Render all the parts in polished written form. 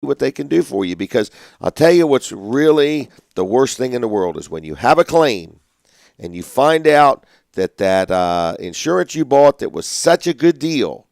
what they can do for you, because I'll tell you what's really the worst thing in the world is when you have a claim and you find out that insurance you bought that was such a good deal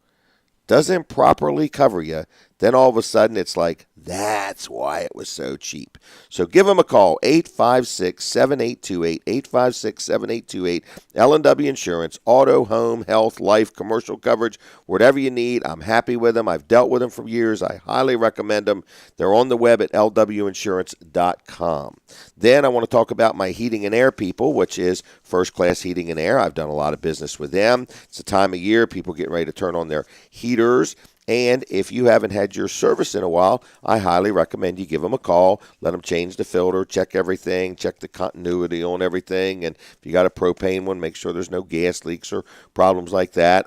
doesn't properly cover you. Then all of a sudden it's like, that's why it was so cheap. So give them a call, 856-7828, 856-7828, L&W Insurance, auto, home, health, life, commercial coverage, whatever you need. I'm happy with them. I've dealt with them for years. I highly recommend them. They're on the web at lwinsurance.com. Then I want to talk about my heating and air people, which is First Class Heating and Air. I've done a lot of business with them. It's the time of year people getting ready to turn on their heaters. And if you haven't had your service in a while, I highly recommend you give them a call, let them change the filter, check everything, check the continuity on everything. And if you got a propane one, make sure there's no gas leaks or problems like that.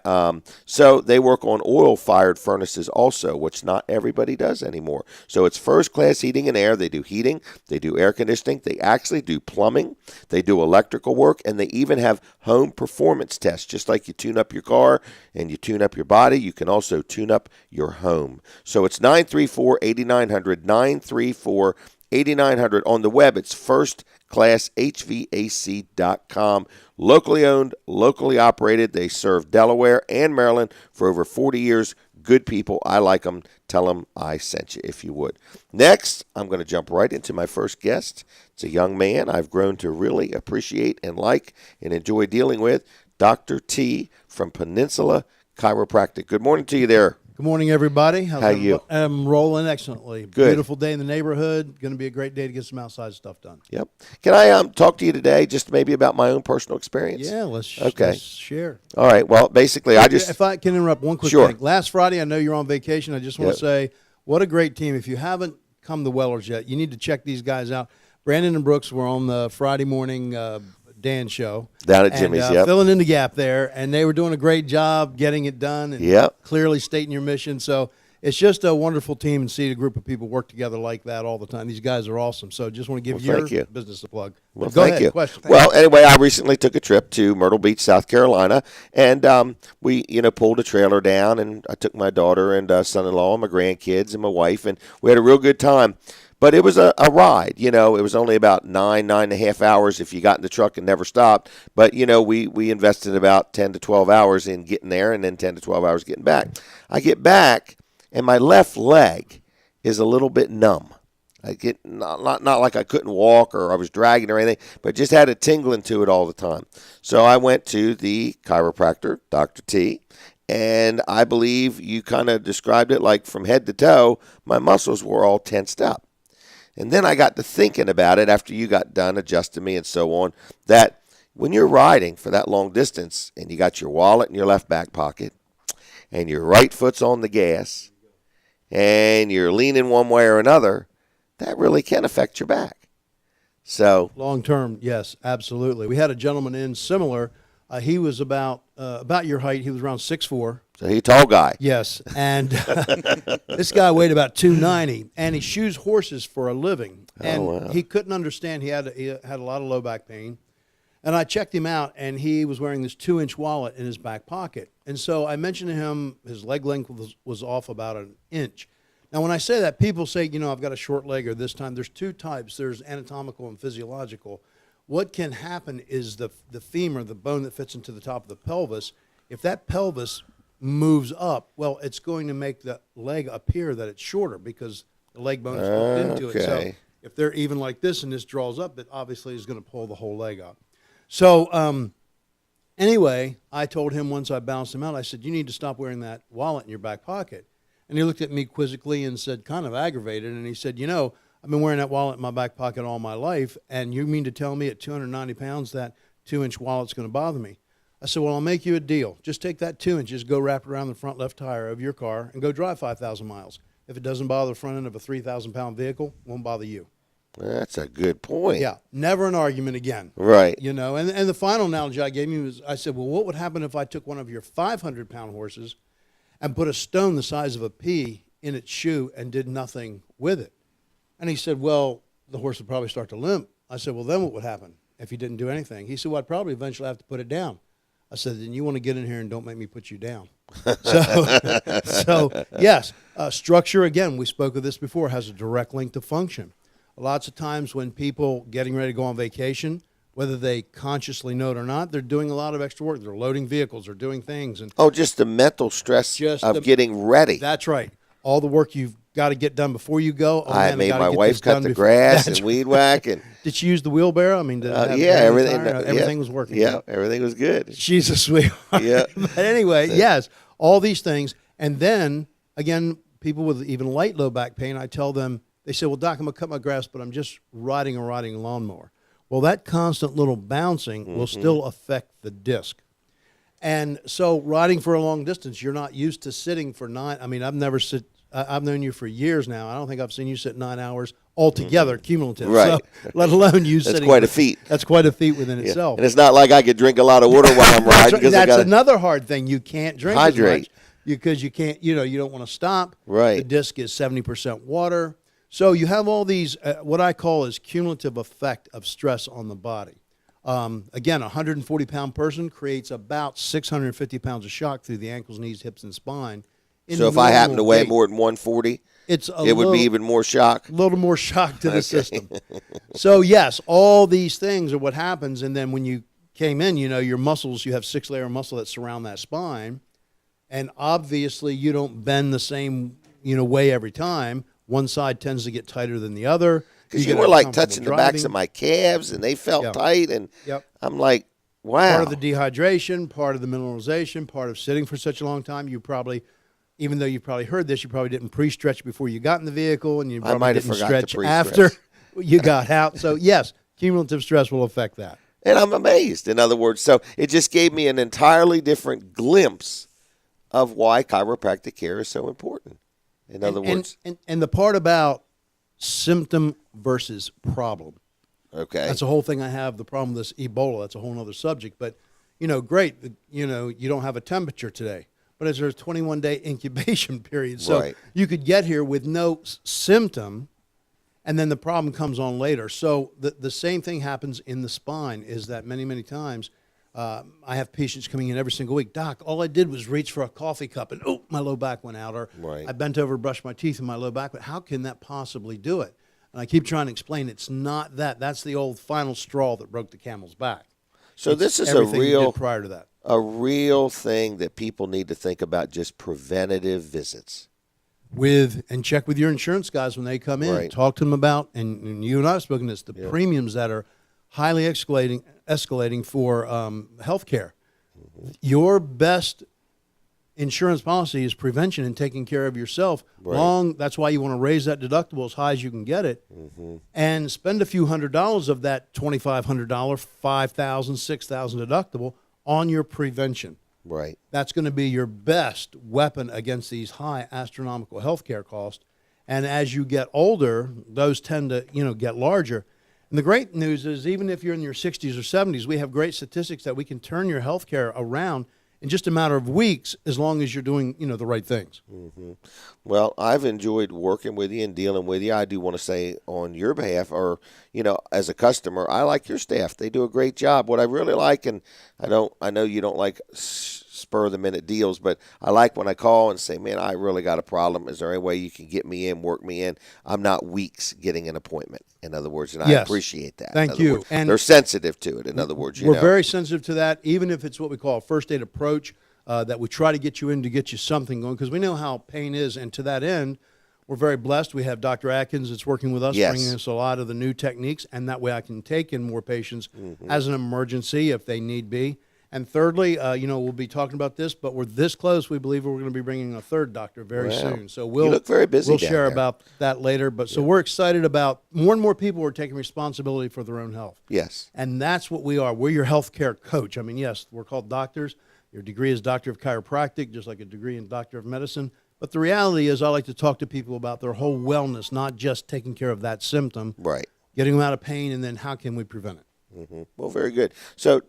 So they work on oil-fired furnaces also, which not everybody does anymore. So it's First Class Heating and Air. They do heating. They do air conditioning. They actually do plumbing. They do electrical work. And they even have home performance tests. Just like you tune up your car and you tune up your body, you can also tune up your home. So it's 934-8900, 934-8900. On the web, it's firstclasshvac.com. Locally owned, locally operated. They serve Delaware and Maryland for over 40 years. Good people. I like them. Tell them I sent you, if you would. Next, I'm going to jump right into my first guest. It's a young man I've grown to really appreciate and like and enjoy dealing with, Dr. T from Peninsula Chiropractic. Good morning to you there. Good morning, everybody. How are you? I'm rolling excellently. Good. Beautiful day in the neighborhood. Going to be a great day to get some outside stuff done. Yep. Can I talk to you today just maybe about my own personal experience? Yeah, let's share. All right. Well, basically, If I can interrupt one quick Sure. thing. Last Friday, I know you're on vacation. I just want to say what a great team. If you haven't come to Wellers yet, you need to check these guys out. Brandon and Brooks were on the Friday morning Dan show. Down at Jimmy's, filling in the gap there, and they were doing a great job getting it done and clearly stating your mission. So it's just a wonderful team and see a group of people work together like that all the time. These guys are awesome. So just want to give your business a plug. Well, Go thank ahead. you. Question. Well, anyway, I recently took a trip to Myrtle Beach, South Carolina, and we, pulled a trailer down, and I took my daughter and son-in-law and my grandkids and my wife, and we had a real good time. But it was a ride, it was only about 9.5 hours if you got in the truck and never stopped. But, we invested about 10 to 12 hours in getting there and then 10 to 12 hours getting back. I get back and my left leg is a little bit numb. I get not like I couldn't walk or I was dragging or anything, but just had a tingling to it all the time. So I went to the chiropractor, Dr. T, and I believe you kind of described it like from head to toe, my muscles were all tensed up. And then I got to thinking about it after you got done adjusting me and so on, that when you're riding for that long distance and you got your wallet in your left back pocket and your right foot's on the gas and you're leaning one way or another, that really can affect your back. So long term, yes, absolutely. We had a gentleman in similar. He was about your height. He was around 6'4". So he's a tall guy. Yes, and this guy weighed about 290, and he shoes horses for a living. And he couldn't understand. He had a lot of low back pain. And I checked him out, and he was wearing this 2-inch wallet in his back pocket. And so I mentioned to him his leg length was off about an inch. Now, when I say that, people say, I've got a short leg or this time. There's two types. There's anatomical and physiological. What can happen is the femur, the bone that fits into the top of the pelvis, if that pelvis moves up, well, it's going to make the leg appear that it's shorter because the leg bone is hooked into it. So if they're even like this and this draws up, it obviously is going to pull the whole leg up. So anyway, I told him once I bounced him out, I said, you need to stop wearing that wallet in your back pocket. And he looked at me quizzically and said, kind of aggravated, and he said, I've been wearing that wallet in my back pocket all my life, and you mean to tell me at 290 pounds that 2-inch wallet's going to bother me? I said, well, I'll make you a deal. Just take that 2 inches, go wrap it around the front left tire of your car, and go drive 5,000 miles. If it doesn't bother the front end of a 3,000-pound vehicle, it won't bother you. That's a good point. Yeah, never an argument again. Right. And the final analogy I gave him was, I said, well, what would happen if I took one of your 500-pound horses and put a stone the size of a pea in its shoe and did nothing with it? And he said, well, the horse would probably start to limp. I said, well, then what would happen if you didn't do anything? He said, well, I'd probably eventually have to put it down. I said, then you want to get in here and don't make me put you down. So yes, structure, again, we spoke of this before, has a direct link to function. Lots of times when people getting ready to go on vacation, whether they consciously know it or not, they're doing a lot of extra work. They're loading vehicles, they're doing things. And just the mental stress of getting ready. That's right. All the work you've got to get done before you go. I made my wife cut the grass and weed whack. And did she use the wheelbarrow? I mean, did everything was working. Yeah, everything was good. She's a sweetheart. Yeah. But anyway, yes, all these things. And then, again, people with even light low back pain, I tell them, they say, well, Doc, I'm going to cut my grass, but I'm just riding a lawnmower. Well, that constant little bouncing will still affect the disc. And so riding for a long distance, you're not used to sitting for 9. I mean, I've known you for years now. I don't think I've seen you sit 9 hours altogether, cumulative. Right. So, let alone you sitting. That's quite a feat. That's quite a feat within itself. And it's not like I could drink a lot of water while I'm riding. That's another hard thing. You can't drink hydrate. As much because you can't, you don't want to stop. Right. The disc is 70% water. So you have all these, what I call is cumulative effect of stress on the body. Again, a 140-pound person creates about 650 pounds of shock through the ankles, knees, hips, and spine. So if I happen to weigh more than 140, it would be even more shock? A little more shock to the system. So, yes, all these things are what happens. And then when you came in, your muscles, you have 6-layer muscle that surround that spine. And obviously you don't bend the same, way every time. One side tends to get tighter than the other. Because you were like touching the backs of my calves, and they felt tight. And I'm like, wow. Part of the dehydration, part of the mineralization, part of sitting for such a long time. You probably, even though you probably heard this, you probably didn't pre-stretch before you got in the vehicle, and you probably didn't stretch after you got out. So, yes, cumulative stress will affect that. And I'm amazed, in other words. So it just gave me an entirely different glimpse of why chiropractic care is so important. In other words. And the part about symptom versus problem. Okay. That's the whole thing I have, the problem with this Ebola. That's a whole other subject. But, great, you don't have a temperature today. But there's a 21-day incubation period. So you could get here with no symptom, and then the problem comes on later. So the same thing happens in the spine is that many, many times I have patients coming in every single week. Doc, all I did was reach for a coffee cup and, my low back went out. Or I bent over to brush my teeth and my low back went. How can that possibly do it? And I keep trying to explain it's not that. That's the old final straw that broke the camel's back. So this is a real, prior to that, a real thing that people need to think about, just preventative visits. And check with your insurance guys when they come in. Talk to them about, and you and I have spoken this, the premiums that are highly escalating for health care. Your best insurance policy is prevention and taking care of yourself. That's why you want to raise that deductible as high as you can get it, and spend a few $100s of that $2,500, $5,000, $6,000 deductible on your prevention. Right. That's going to be your best weapon against these high astronomical health care costs. And as you get older, those tend to get larger. And the great news is, even if you're in your 60s or 70s, we have great statistics that we can turn your health care around in just a matter of weeks, as long as you're doing, the right things. Well, I've enjoyed working with you and dealing with you. I do want to say on your behalf, or, as a customer, I like your staff. They do a great job. What I really like, and I know you don't like spur-of-the-minute deals, but I like when I call and say, man, I really got a problem. Is there any way you can get me in, work me in? I'm not weeks getting an appointment, in other words, and I appreciate that. Thank you. Words. And they're sensitive to it, in other words. We're very sensitive to that, even if it's what we call a first-aid approach, that we try to get you in to get you something going, because we know how pain is, and to that end, we're very blessed. We have Dr. Atkins that's working with us, bringing us a lot of the new techniques, and that way I can take in more patients as an emergency if they need be. And thirdly, we'll be talking about this, but we're this close. We believe we're going to be bringing a third doctor very soon. So you look very busy. We'll share about that later. But so we're excited about more and more people are taking responsibility for their own health. Yes. And that's what we are. We're your healthcare coach. I mean, yes, we're called doctors. Your degree is Doctor of Chiropractic, just like a degree in Doctor of Medicine. But the reality is I like to talk to people about their whole wellness, not just taking care of that symptom. Right. Getting them out of pain, and then how can we prevent it? Well, very good. So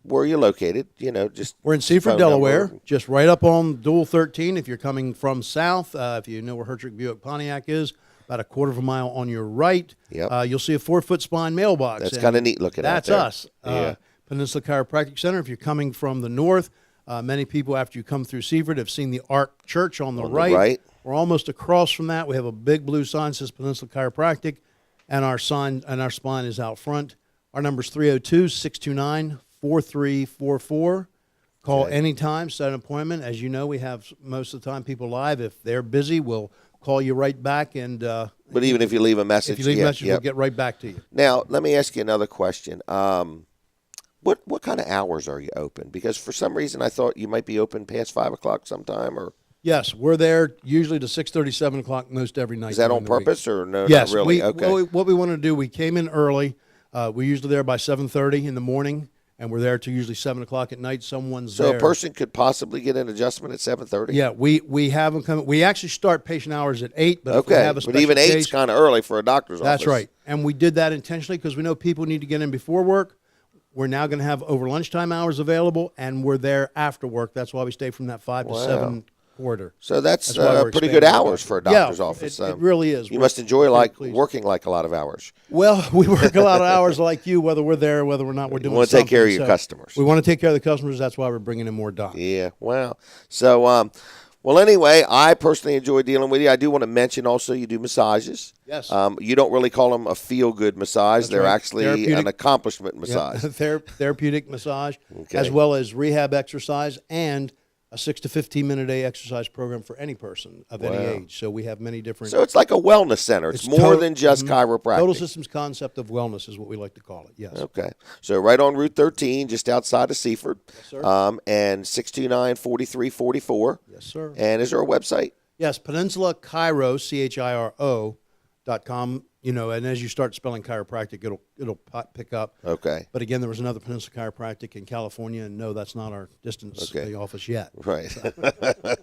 where are you located? We're in Seaford, Delaware, just right up on Dual 13. If you're coming from south, if you know where Hertrick Buick Pontiac is, about a quarter of a mile on your right, you'll see a 4-foot spine mailbox. That's kind of neat looking. That's out there. us. Peninsula Chiropractic Center. If you're coming from the north, many people after you come through Seaford have seen the Ark Church on the right. We're almost across from that. We have a big blue sign that says Peninsula Chiropractic, and our sign and our spine is out front. Our number is 302-629-4344. Call anytime, set an appointment. As you know, we have most of the time people live. If they're busy, we'll call you right back. And but even if you leave a message, we'll get right back to you. Now, let me ask you another question. What kind of hours are you open? Because for some reason I thought you might be open past 5 o'clock sometime. Or yes, we're there usually to 6:30, 7 o'clock most every night. Is that on purpose or no? Yes, not really. What we want to do, we came in early. We're usually there by 7:30 in the morning. And we're there till usually 7 o'clock at night. Someone's there. So a person could possibly get an adjustment at 7:30? Yeah, we have them come. We actually start patient hours at 8, but if we have a special but even 8's case, kind of early for a doctor's office. That's right. And we did that intentionally because we know people need to get in before work. We're now going to have over lunchtime hours available, and we're there after work. That's why we stay from that 5 to 7 quarter. So that's pretty good hours for a doctor's office. It really is. You must enjoy working like a lot of hours. Well, we work a lot of hours like you, whether we're there, whether we're not. We're doing. You want to take care of your customers. We want to take care of the customers. That's why we're bringing in more docs. Yeah. Wow. So, well, anyway, I personally enjoy dealing with you. I do want to mention also you do massages. Yes. You don't really call them a feel-good massage. They're actually an accomplishment massage. Yeah. Therapeutic massage, as well as rehab exercise and a 6 to 15 minute a day exercise program for any person of any age. So we have many different. So it's like a wellness center. It's more than just chiropractic. Total systems concept of wellness is what we like to call it. Yes. Okay. So right on Route 13, just outside of Seaford. Yes, sir. And 629-4344. Yes, sir. And is there a website? Yes, Peninsula Chiro, CHIRO.com. You know, and as you start spelling chiropractic, it'll pick up. Okay. But again, there was another Peninsula Chiropractic in California, and no, that's not our distance to the office yet. Right. So.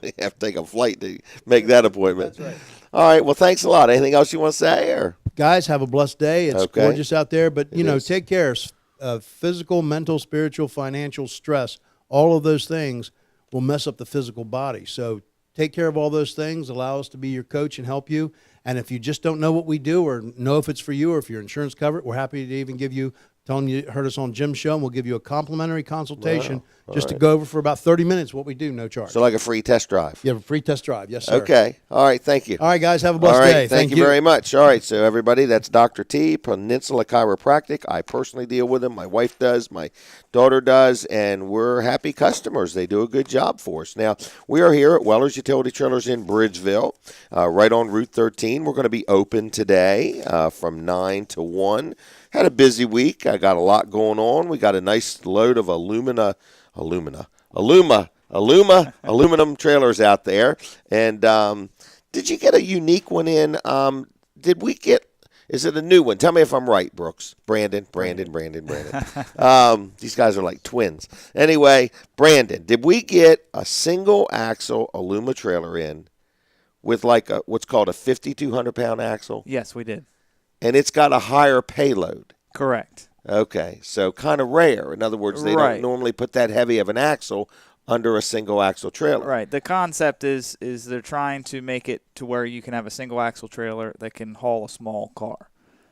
You have to take a flight to make that appointment. That's right. All right. Well, thanks a lot. Anything else you want to say? Or guys, have a blessed day. It's gorgeous out there, but you know, take care. Physical, mental, spiritual, financial stress, all of those things will mess up the physical body. So take care of all those things. Allow us to be your coach and help you. And if you just don't know what we do or know if it's for you or if your insurance covered, we're happy to even give you, telling you heard us on Jim's show, and we'll give you a complimentary consultation to go over for about 30 minutes what we do, no charge. So like a free test drive. You have a free test drive. Yes, sir. Okay. All right. Thank you. All right, guys. Have a blessed day. Thank you very much. All right. So everybody, that's Dr. T, Peninsula Chiropractic. I personally deal with them. My wife does. My daughter does. And we're happy customers. They do a good job for us. Now, we are here at Weller's Utility Trailers in Bridgeville, right on Route 13. We're going to be open today from 9 to 1. Had a busy week. I got a lot going on. We got a nice load of aluminum trailers out there. And did you get a unique one in? Is it a new one? Tell me if I'm right, Brooks. Brandon. These guys are like twins. Anyway, Brandon, did we get a single axle Aluma trailer in with like what's called a 5,200-pound axle? Yes, we did. And it's got a higher payload. Correct. Okay, so kind of rare. In other words, they don't normally put that heavy of an axle under a single axle trailer. Right. The concept is they're trying to make it to where you can have a single axle trailer that can haul a small car.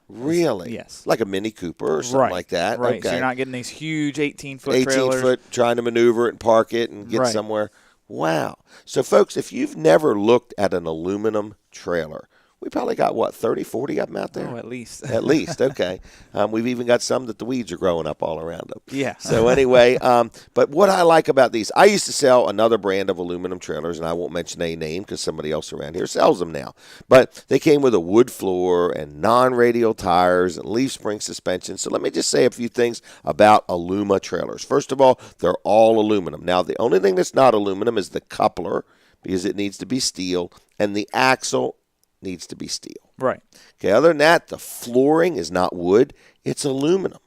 Really? Yes. Like a Mini Cooper or something like that. Right. Okay. So you're not getting these huge 18-foot trailers. 18-foot, trying to maneuver it and park it and get somewhere. Wow. So, folks, if you've never looked at an aluminum trailer, we probably got, 30, 40 of them out there? Oh, at least. At least, okay. We've even got some that the weeds are growing up all around them. Yeah. So anyway, but what I like about these, I used to sell another brand of aluminum trailers, and I won't mention a name because somebody else around here sells them now. But they came with a wood floor and non-radial tires and leaf spring suspension. So let me just say a few things about Aluma trailers. First of all, they're all aluminum. Now, the only thing that's not aluminum is the coupler because it needs to be steel, and the axle needs to be steel. Right. Okay, other than that, the flooring is not wood, it's aluminum.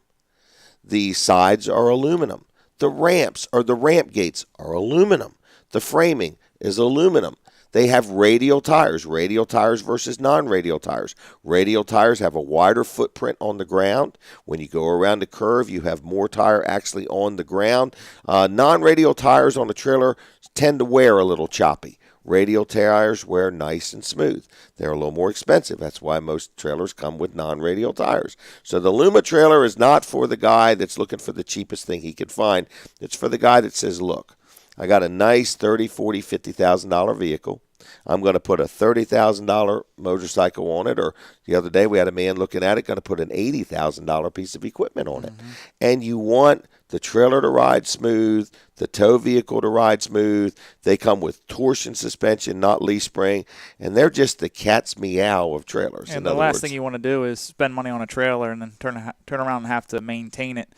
The sides are aluminum. The ramps or the ramp gates are aluminum. The framing is aluminum. They have radial tires versus non-radial tires. Radial tires have a wider footprint on the ground. When you go around the curve, you have more tire actually on the ground. Non-radial tires on the trailer tend to wear a little choppy. radial tires wear nice and smooth. They're a little more expensive. That's why most trailers come with non-radial tires. So the Luma trailer is not for the guy that's looking for the cheapest thing he could find. It's for the guy that says, look, I got a nice $30,000, $40,000, $50,000 vehicle. I'm going to put a $30,000 motorcycle on it. Or the other day we had a man looking at it, going to put an $80,000 piece of equipment on it. And you want the trailer to ride smooth, the tow vehicle to ride smooth. They come with torsion suspension, not leaf spring, and they're just the cat's meow of trailers. And the last thing you want to do is spend money on a trailer and then turn around and have to maintain it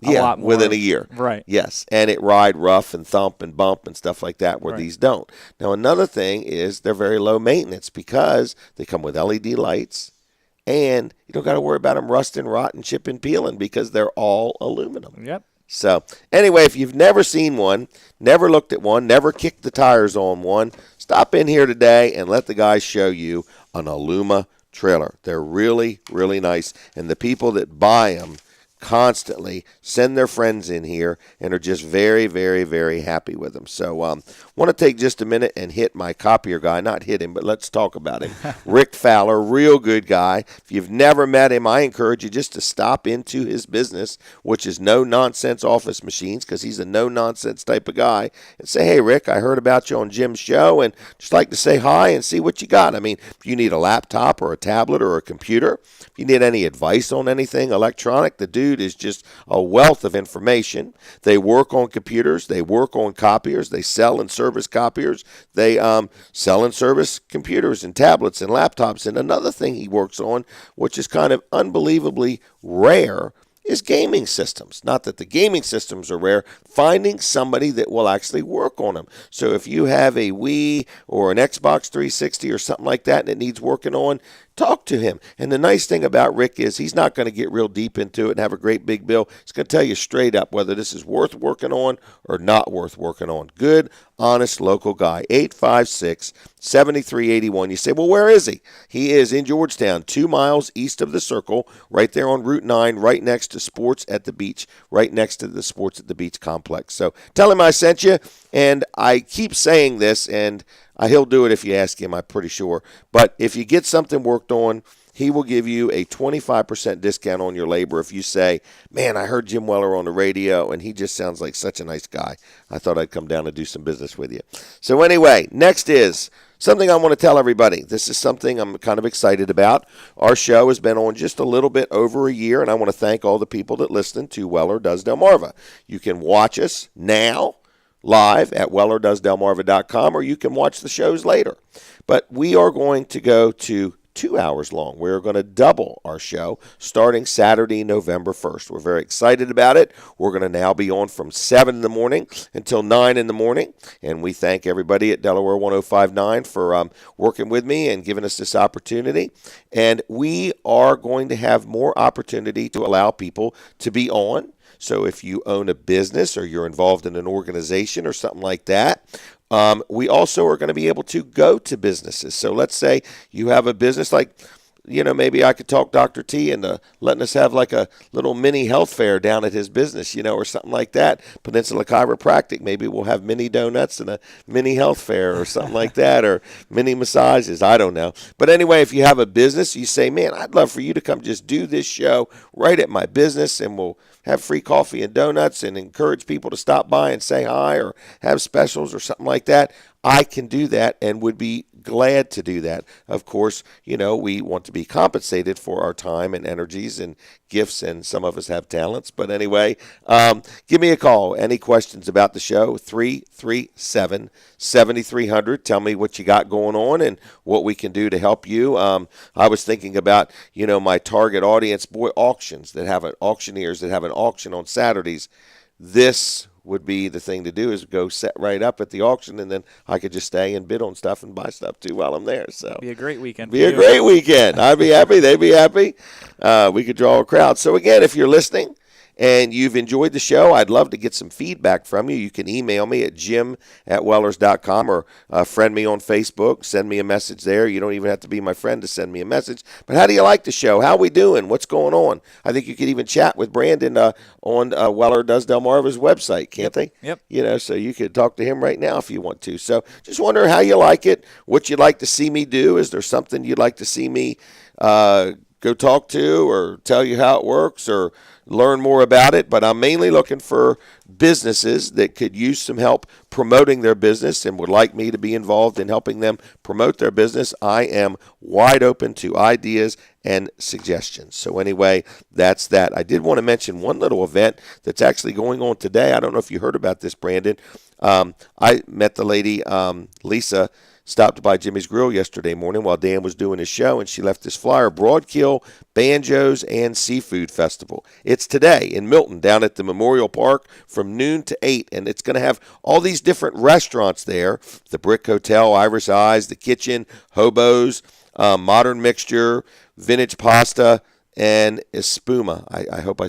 a lot more. Within a year. Right. Yes, and it ride rough and thump and bump and stuff like that where these don't. Now, another thing is they're very low maintenance because they come with LED lights, and you don't got to worry about them rusting, rotting, chipping, peeling because they're all aluminum. Yep. So, anyway, if you've never seen one, never looked at one, never kicked the tires on one, stop in here today and let the guys show you an Aluma trailer. They're really, really nice, and the people that buy them constantly send their friends in here and are just very, very, very happy with them. So want to take just a minute and hit my copier guy. Not hit him, but let's talk about him. Rick Fowler, real good guy. If you've never met him, I encourage you just to stop into his business, which is no-nonsense office machines, because he's a no-nonsense type of guy, and say, hey, Rick, I heard about you on Jim's show and just like to say hi and see what you got. I mean, if you need a laptop or a tablet or a computer, if you need any advice on anything electronic, the dude is just a wealth of information. They work on computers. They work on copiers. They sell and service copiers. They sell and service computers and tablets and laptops. And another thing he works on, which is kind of unbelievably rare, is gaming systems. Not that the gaming systems are rare, finding somebody that will actually work on them. So if you have a Wii or an Xbox 360 or something like that and it needs working on, talk to him. And the nice thing about Rick is he's not going to get real deep into it and have a great big bill. He's going to tell you straight up whether this is worth working on or not worth working on. Good, honest, local guy. 856-7381. You say, well, where is he? He is in Georgetown, 2 miles east of the Circle, right there on Route 9, right next to Sports at the Beach, right next to the Sports at the Beach complex. So tell him I sent you, and I keep saying this, and he'll do it if you ask him, I'm pretty sure. But if you get something worked on, he will give you a 25% discount on your labor if you say, man, I heard Jim Weller on the radio, and he just sounds like such a nice guy. I thought I'd come down and do some business with you. So anyway, next is something I want to tell everybody. This is something I'm kind of excited about. Our show has been on just a little bit over a year, and I want to thank all the people that listen to Weller Does Delmarva. You can watch us now live at wellerdoesdelmarva.com, or you can watch the shows later. But we are going to go to 2 hours long. We're going to double our show starting Saturday, November 1st. We're very excited about it. We're going to now be on from 7 in the morning until 9 in the morning. And we thank everybody at Delaware 1059 for working with me and giving us this opportunity. And we are going to have more opportunity to allow people to be on. So if you own a business or you're involved in an organization or something like that, we also are going to be able to go to businesses. So let's say you have a business like, maybe I could talk Dr. T into letting us have like a little mini health fair down at his business, or something like that. Peninsula Chiropractic, maybe we'll have mini donuts and a mini health fair or something like that, or mini massages. I don't know. But anyway, if you have a business, you say, man, I'd love for you to come just do this show right at my business, and we'll have free coffee and donuts and encourage people to stop by and say hi or have specials or something like that. I can do that and would be glad to do that. Of course, we want to be compensated for our time and energies and gifts, and some of us have talents. But anyway, give me a call. Any questions about the show, 337-7300. Tell me what you got going on and what we can do to help you. I was thinking about, my target audience, auctions that have auctioneers that have an auction on Saturdays. This would be the thing to do, is go set right up at the auction, and then I could just stay and bid on stuff and buy stuff too while I'm there. So be a great weekend. Be a great weekend. I'd be happy. They'd be happy. We could draw a crowd. So again, if you're listening and you've enjoyed the show, I'd love to get some feedback from you. You can email me at jim@wellers.com or friend me on Facebook. Send me a message there. You don't even have to be my friend to send me a message. But how do you like the show? How we doing? What's going on? I think you could even chat with Brandon on Weller Does Delmarva's website, can't they? Yep. You know, so you could talk to him right now if you want to. So just wonder how you like it, what you'd like to see me do. Is there something you'd like to see me go talk to or tell you how it works or learn more about it? But I'm mainly looking for businesses that could use some help promoting their business and would like me to be involved in helping them promote their business. I am wide open to ideas and suggestions. So anyway, that's that. I did want to mention one little event that's actually going on today. I don't know if you heard about this, Brandon. I met the lady, Lisa, stopped by Jimmy's Grill yesterday morning while Dan was doing his show, and she left this flyer, Broadkill Banjos and Seafood Festival. It's today in Milton down at the Memorial Park from noon to 8, and it's going to have all these different restaurants there, the Brick Hotel, Irish Eyes, The Kitchen, Hobos, Modern Mixture, Vintage Pasta, and Espuma. I hope I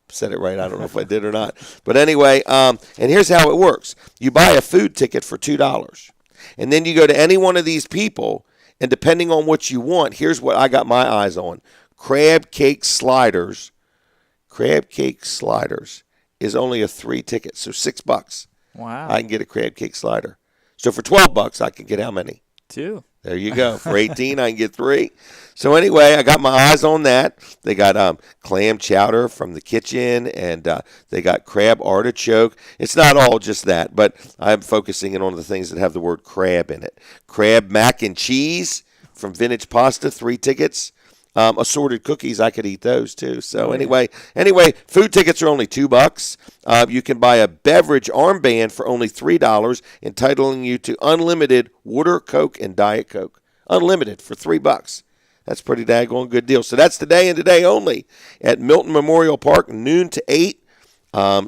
said it right. I don't know if I did or not. But anyway, and here's how it works. You buy a food ticket for $2. And then you go to any one of these people, and depending on what you want, here's what I got my eyes on. Crab cake sliders. Crab cake sliders is only a 3 ticket, so $6. Wow. I can get a crab cake slider. So for $12, I can get how many? 2. There you go. For 18, I can get 3. So anyway, I got my eyes on that. They got clam chowder from the kitchen, and they got crab artichoke. It's not all just that, but I'm focusing in on the things that have the word crab in it. Crab mac and cheese from Vintage Pasta, 3 tickets. Assorted cookies, I could eat those too. So anyway, food tickets are only $2. You can buy a beverage armband for only $3, entitling you to unlimited water, Coke, and Diet Coke. Unlimited for $3. That's pretty daggone good deal. So that's today and today only at Milton Memorial Park, noon to 8.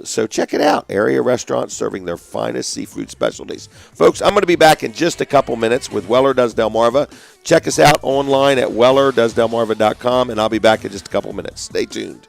So check it out. Area restaurants serving their finest seafood specialties. Folks, I'm going to be back in just a couple minutes with Weller Does Delmarva. Check us out online at wellerdoesdelmarva.com, and I'll be back in just a couple minutes. Stay tuned.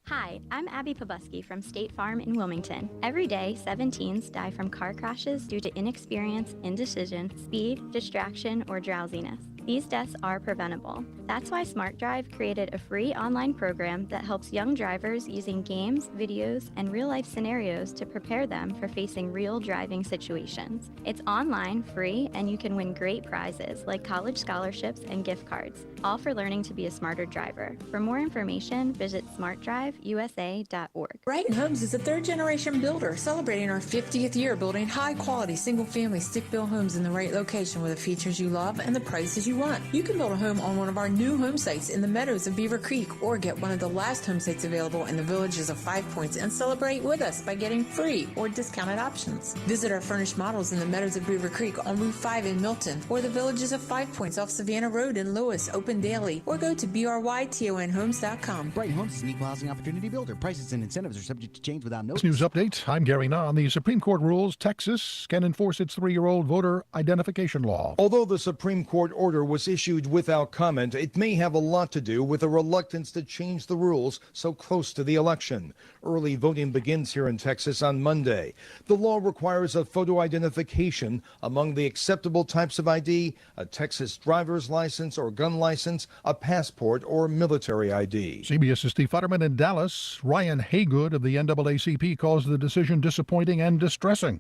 Hi, I'm Abby Pobuski from State Farm in Wilmington. Every day, 7 teens die from car crashes due to inexperience, indecision, speed, distraction, or drowsiness. These deaths are preventable. That's why Smart Drive created a free online program that helps young drivers using games, videos, and real-life scenarios to prepare them for facing real driving situations. It's online, free, and you can win great prizes like college scholarships and gift cards, all for learning to be a smarter driver. For more information, visit smartdriveusa.org. Brighton Homes is a third-generation builder celebrating our 50th year building high-quality single-family stick-built homes in the right location with the features you love and the prices you want. You can build a home on one of our new home sites in the meadows of Beaver Creek or get one of the last home sites available in the villages of 5 Points and celebrate with us by getting free or discounted options. Visit our furnished models in the meadows of Beaver Creek on Route 5 in Milton or the villages of 5 Points off Savannah Road in Lewis, open daily, or go to brytonhomes.com. Brighton Homes is an equal housing opportunity builder. Prices and incentives are subject to change without notice. News update. I'm Gary Nahn. The Supreme Court rules Texas can enforce its 3-year-old voter identification law. Although the Supreme Court order was issued without comment, it may have a lot to do with a reluctance to change the rules so close to the election. Early voting begins here in Texas on Monday. The law requires a photo identification among the acceptable types of ID, a Texas driver's license or gun license, a passport, or military ID. CBS's Steve Futterman in Dallas. Ryan Haygood of the NAACP calls the decision disappointing and distressing.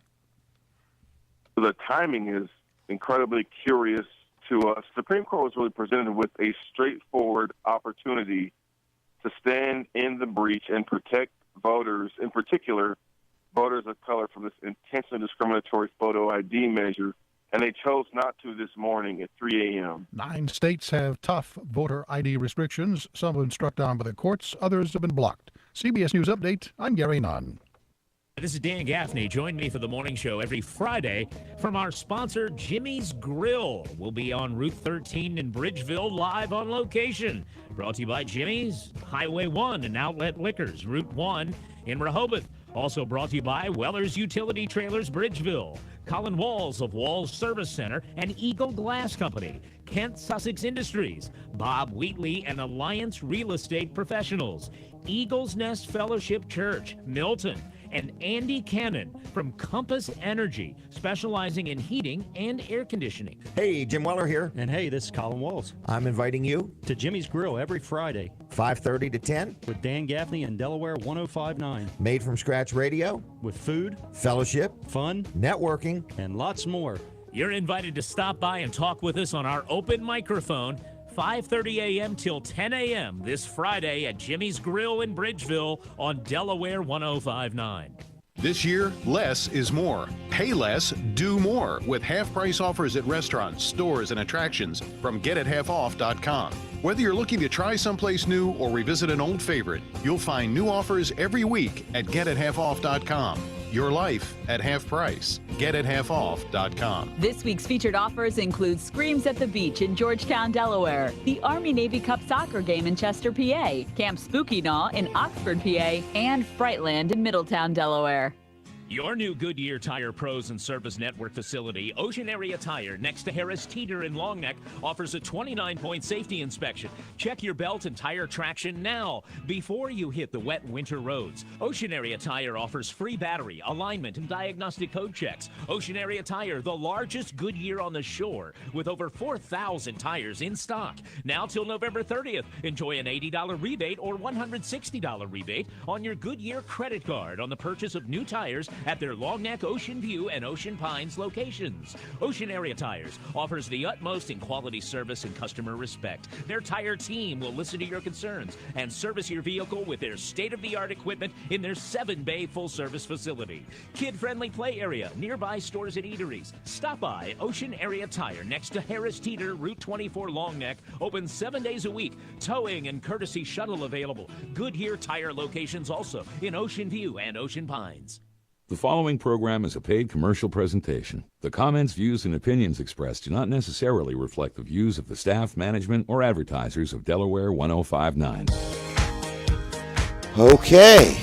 The timing is incredibly curious to us. Supreme Court was really presented with a straightforward opportunity to stand in the breach and protect voters, in particular voters of color, from this intentionally discriminatory photo ID measure, and they chose not to this morning at 3 a.m. 9 states have tough voter ID restrictions. Some have been struck down by the courts, others have been blocked. CBS News Update, I'm Gary Nunn. This is Dan Gaffney. Join me for the morning show every Friday from our sponsor, Jimmy's Grill. We'll be on Route 13 in Bridgeville, live on location. Brought to you by Jimmy's, Highway 1 and Outlet Liquors, Route 1 in Rehoboth. Also brought to you by Weller's Utility Trailers, Bridgeville, Colin Walls of Walls Service Center, and Eagle Glass Company, Kent Sussex Industries, Bob Wheatley and Alliance Real Estate Professionals, Eagle's Nest Fellowship Church, Milton, and Andy Cannon from Compass Energy, specializing in heating and air conditioning. Hey, Jim Weller here. And hey, this is Colin Walls. I'm inviting you to Jimmy's Grill every Friday, 5:30 to 10, with Dan Gaffney and Delaware 105.9. Made from Scratch Radio, with food, fellowship, fun, networking, and lots more. You're invited to stop by and talk with us on our open microphone, 5:30 a.m. till 10 a.m. this Friday at Jimmy's Grill in Bridgeville on Delaware 105.9. This year, less is more. Pay less, do more with half-price offers at restaurants, stores, and attractions from GetItHalfOff.com. Whether you're looking to try someplace new or revisit an old favorite, you'll find new offers every week at GetItHalfOff.com. Your life at half price. GetItHalfOff.com. This week's featured offers include Screams at the Beach in Georgetown, Delaware, the Army-Navy Cup soccer game in Chester, PA, Camp Spooky Gnaw in Oxford, PA, and Frightland in Middletown, Delaware. Your new Goodyear Tire Pros and Service Network facility, Ocean Area Tire, next to Harris Teeter in Long Neck, offers a 29-point safety inspection. Check your belt and tire traction now, before you hit the wet winter roads. Ocean Area Tire offers free battery, alignment, and diagnostic code checks. Ocean Area Tire, the largest Goodyear on the shore, with over 4,000 tires in stock. Now till November 30th, enjoy an $80 rebate or $160 rebate on your Goodyear credit card on the purchase of new tires at their Long Neck, Ocean View, and Ocean Pines locations. Ocean Area Tires offers the utmost in quality service and customer respect. Their tire team will listen to your concerns and service your vehicle with their state-of-the-art equipment in their 7-bay full-service facility. Kid-friendly play area, nearby stores and eateries. Stop by Ocean Area Tire next to Harris Teeter, Route 24 Long Neck, open 7 days a week. Towing and courtesy shuttle available. Goodyear Tire locations also in Ocean View and Ocean Pines. The following program is a paid commercial presentation. The comments, views, and opinions expressed do not necessarily reflect the views of the staff, management, or advertisers of Delaware 105.9. Okay,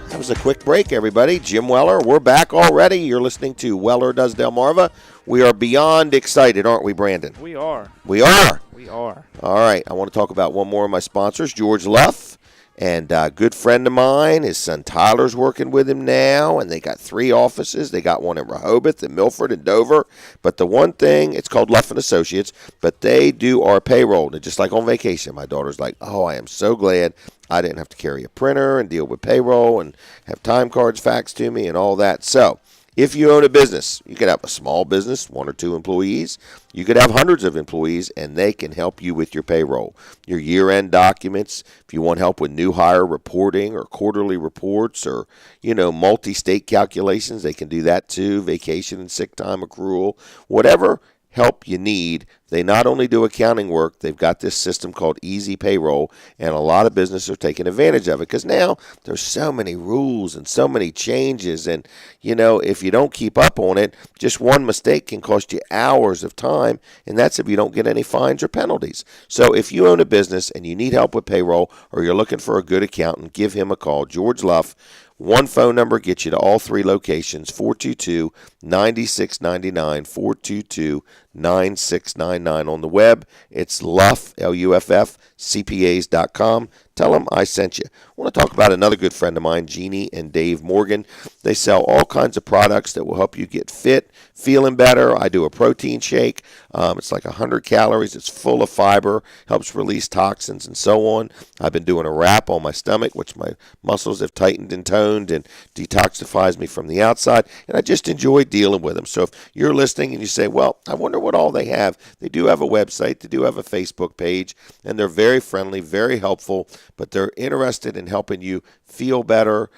that was a quick break, everybody. Jim Weller, we're back already. You're listening to Weller Does Delmarva. We are beyond excited, aren't we, Brandon? We are. We are. We are. All right, I want to talk about one more of my sponsors, George Luff. And a good friend of mine, his son Tyler's working with him now, and they got 3 offices. They got one in Rehoboth, in Milford, and Dover. But the one thing, it's called Luff & Associates, but they do our payroll. And just like on vacation, my daughter's like, oh, I am so glad I didn't have to carry a printer and deal with payroll and have time cards faxed to me and all that. So if you own a business, you could have a small business, 1 or 2 employees. You could have hundreds of employees, and they can help you with your payroll, your year-end documents. If you want help with new hire reporting or quarterly reports or, multi-state calculations, they can do that too, vacation and sick time accrual, whatever help you need. They not only do accounting work, they've got this system called Easy Payroll, and a lot of businesses are taking advantage of it because now there's so many rules and so many changes, and if you don't keep up on it, just one mistake can cost you hours of time, and that's if you don't get any fines or penalties. So if you own a business and you need help with payroll or you're looking for a good accountant, give him a call. George Luff. One phone number gets you to all 3 locations, 422-9699, 422-9699. On the web, it's Luff, Luff, CPAs.com. Tell them I sent you. I want to talk about another good friend of mine, Jeannie and Dave Morgan. They sell all kinds of products that will help you get fit, feeling better. I do a protein shake. It's like 100 calories. It's full of fiber, helps release toxins and so on. I've been doing a wrap on my stomach, which my muscles have tightened and toned and detoxifies me from the outside. And I just enjoy dealing with them. So if you're listening and you say, well, I wonder what all they have. They do have a website. They do have a Facebook page. And they're very friendly, very helpful. But they're interested in helping you feel better,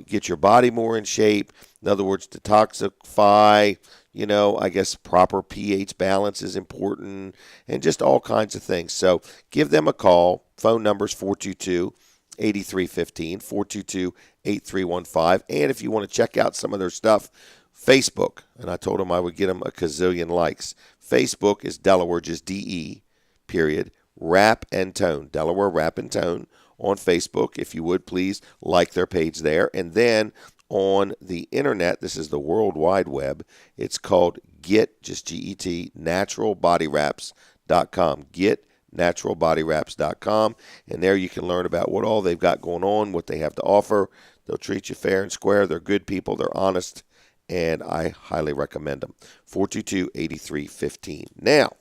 get your body more in shape. In other words, detoxify, I guess proper pH balance is important, and just all kinds of things. So give them a call. Phone number's 422-8315, 422-8315. And if you want to check out some of their stuff, Facebook, and I told them I would get them a gazillion likes. Facebook is Delaware, just DE, period. Wrap and Tone, Delaware Wrap and Tone on Facebook. If you would, please like their page there. And then on the internet, this is the World Wide Web, it's called Get, just G-E-T, naturalbodywraps.com. Get naturalbodywraps.com, and there you can learn about what all they've got going on, what they have to offer. They'll treat you fair and square. They're good people. They're honest, and I highly recommend them. 422-8315. Now,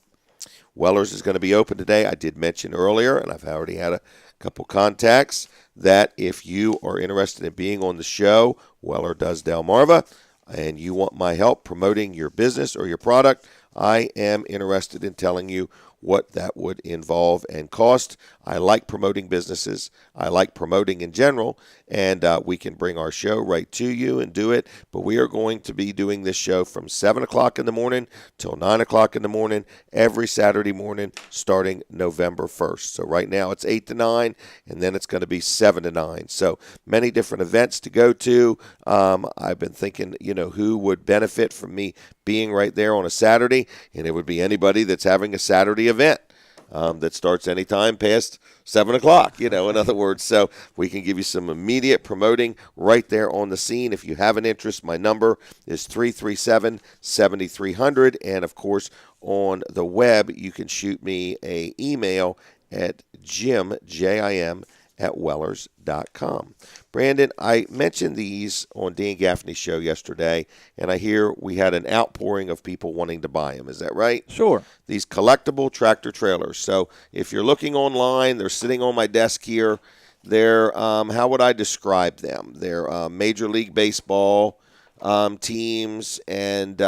Weller's is going to be open today. I did mention earlier, and I've already had a couple contacts, that if you are interested in being on the show, Weller Does Delmarva, and you want my help promoting your business or your product, I am interested in telling you what that would involve and cost. I like promoting businesses. I like promoting in general, and we can bring our show right to you and do it. But we are going to be doing this show from 7 o'clock in the morning till 9 o'clock in the morning every Saturday morning starting November 1st. So right now it's 8 to 9, and then it's going to be 7 to 9. So many different events to go to. I've been thinking, who would benefit from me being right there on a Saturday, and it would be anybody that's having a Saturday event that starts anytime past 7 o'clock, in other words. So we can give you some immediate promoting right there on the scene. If you have an interest, my number is 337-7300. And, of course, on the web, you can shoot me an email at Jim, J-I-M, at Wellers.com. Brandon, I mentioned these on Dan Gaffney's show yesterday, and I hear we had an outpouring of people wanting to buy them. Is that right? Sure. These collectible tractor trailers. So if you're looking online, they're sitting on my desk here. They're, how would I describe them? They're Major League Baseball teams, and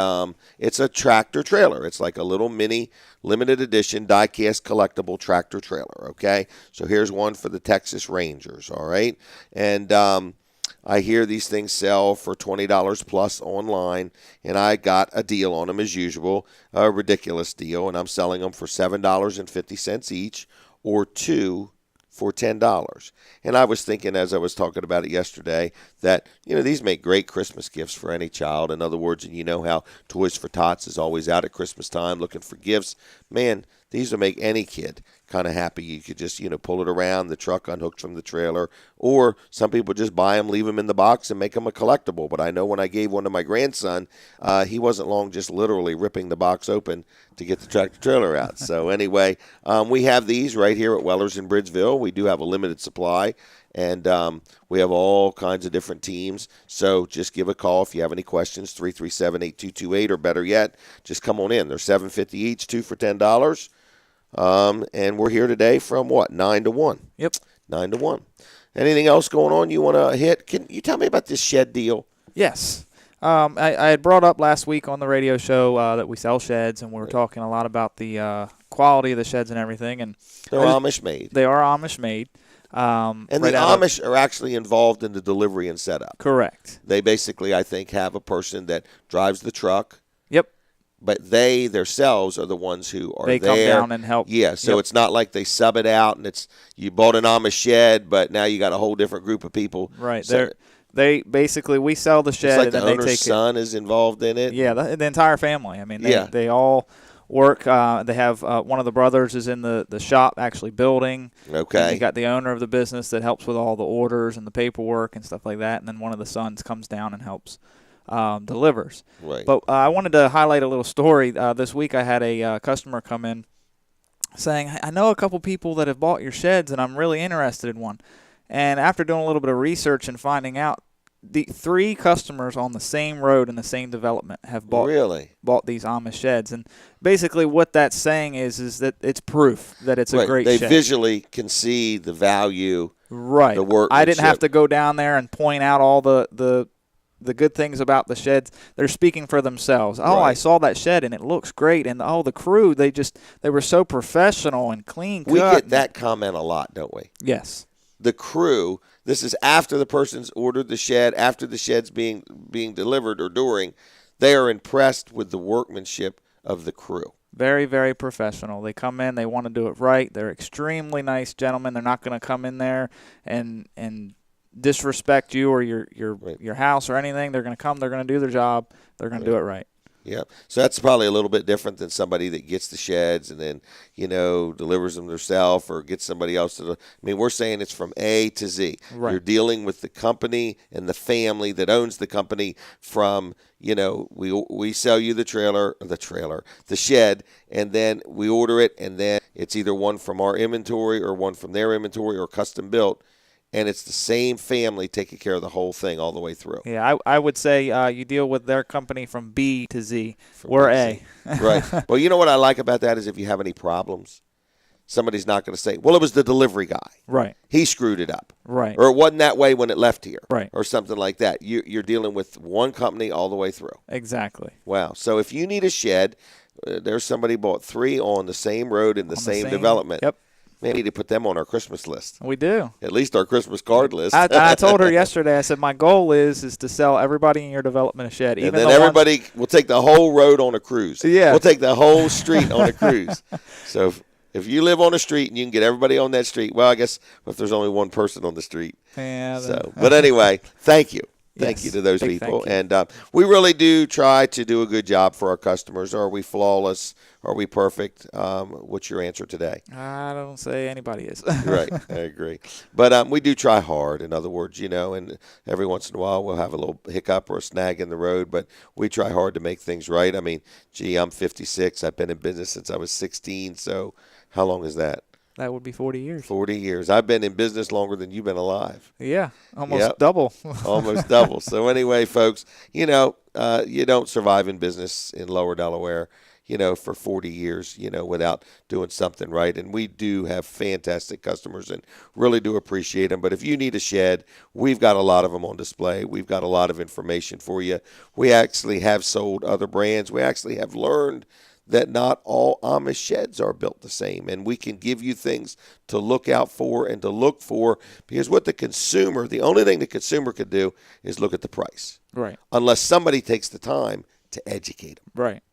it's a tractor trailer. It's like a little mini limited edition die-cast collectible tractor trailer, okay? So here's one for the Texas Rangers, all right? And I hear these things sell for $20 plus online, and I got a deal on them as usual, a ridiculous deal, and I'm selling them for $7.50 each, or two for $10. And I was thinking, as I was talking about it yesterday, that, these make great Christmas gifts for any child. In other words, and you know how Toys for Tots is always out at Christmas time looking for gifts. Man, these will make any kid kind of happy. You could just, pull it around, the truck unhooked from the trailer, or some people just buy them, leave them in the box, and make them a collectible. But I know when I gave one to my grandson, he wasn't long just literally ripping the box open to get the tractor trailer out. So anyway, we have these right here at Weller's in Bridgeville. We do have a limited supply, and we have all kinds of different teams. So just give a call if you have any questions, 337-8228, or better yet, just come on in. They're $7.50 each, two for $10. And we're here today from 9 to 1. Yep. 9 to 1. Anything else going on you want to hit? Can you tell me about this shed deal? Yes. I had brought up last week on the radio show that we sell sheds, and we were talking a lot about the quality of the sheds and everything. And they're Amish made. They are Amish made. And the Amish are actually involved in the delivery and setup. Correct. They basically, I think, have a person that drives the truck. Yep. But they themselves are the ones who are there. They come down and help. Yeah, so It's not like they sub it out and you bought an Amish shed, but now you got a whole different group of people. Right. So they basically, we sell the shed. It's like and the then owner's son is involved in it. Yeah, the entire family. I mean, they all work. They have one of the brothers is in the shop actually building. Okay. And you got the owner of the business that helps with all the orders and the paperwork and stuff like that. And then one of the sons comes down and helps. Delivers. Right. But I wanted to highlight a little story. This week I had a customer come in saying, I know a couple people that have bought your sheds, and I'm really interested in one. And after doing a little bit of research and finding out, the 3 customers on the same road in the same development have bought these Amish sheds. And basically what that's saying is that it's proof that it's a great shed. They visually can see the value, right. the workmanship. I didn't have to go down there and point out all the good things about the sheds. They're speaking for themselves. Oh, right. I saw that shed and it looks great. And the crew, they were so professional and clean cut. We get that comment a lot, don't we? Yes. The crew, this is after the person's ordered the shed, after the shed's being delivered or during, they are impressed with the workmanship of the crew. Very, very professional. They come in, they want to do it right. They're extremely nice gentlemen. They're not going to come in there and disrespect you or your house or anything. They're going to come. They're going to do their job. They're going to do it right. Yeah. So that's probably a little bit different than somebody that gets the sheds and then, delivers them themselves or gets somebody else to. I mean, we're saying it's from A to Z. Right. You're dealing with the company and the family that owns the company from, we sell you the shed, and then we order it, and then it's either one from our inventory or one from their inventory or custom built. And it's the same family taking care of the whole thing all the way through. Yeah, I would say you deal with their company from B to Z. We're A. Right. Well, you know what I like about that is if you have any problems, somebody's not going to say, well, it was the delivery guy. Right. He screwed it up. Right. Or it wasn't that way when it left here. Right. Or something like that. You're dealing with one company all the way through. Exactly. Wow. So if you need a shed, there's somebody bought 3 on the same road in the same development. Yep. We need to put them on our Christmas list. We do. At least our Christmas card list. I told her yesterday, I said, my goal is to sell everybody in your development a shed. And then everybody will take the whole road on a cruise. Yeah. We'll take the whole street on a cruise. So if you live on a street and you can get everybody on that street, well, I guess if there's only one person on the street. Yeah. So, but anyway, thank you. Thank you to those Big people. thank you. And we really do try to do a good job for our customers. Are we flawless? Are we perfect? What's your answer today? I don't say anybody is. Right. I agree. But we do try hard. In other words, and every once in a while we'll have a little hiccup or a snag in the road, but we try hard to make things right. I mean, I'm 56. I've been in business since I was 16. So how long is that? That would be 40 years. 40 years. I've been in business longer than you've been alive. Yeah, almost double. Almost double. So anyway, folks, you don't survive in business in Lower Delaware, for 40 years, without doing something right. And we do have fantastic customers and really do appreciate them. But if you need a shed, we've got a lot of them on display. We've got a lot of information for you. We actually have sold other brands. We actually have learned that not all Amish sheds are built the same, and we can give you things to look out for and to look for, because the only thing the consumer could do is look at the price. Right. Unless somebody takes the time to educate them. Right.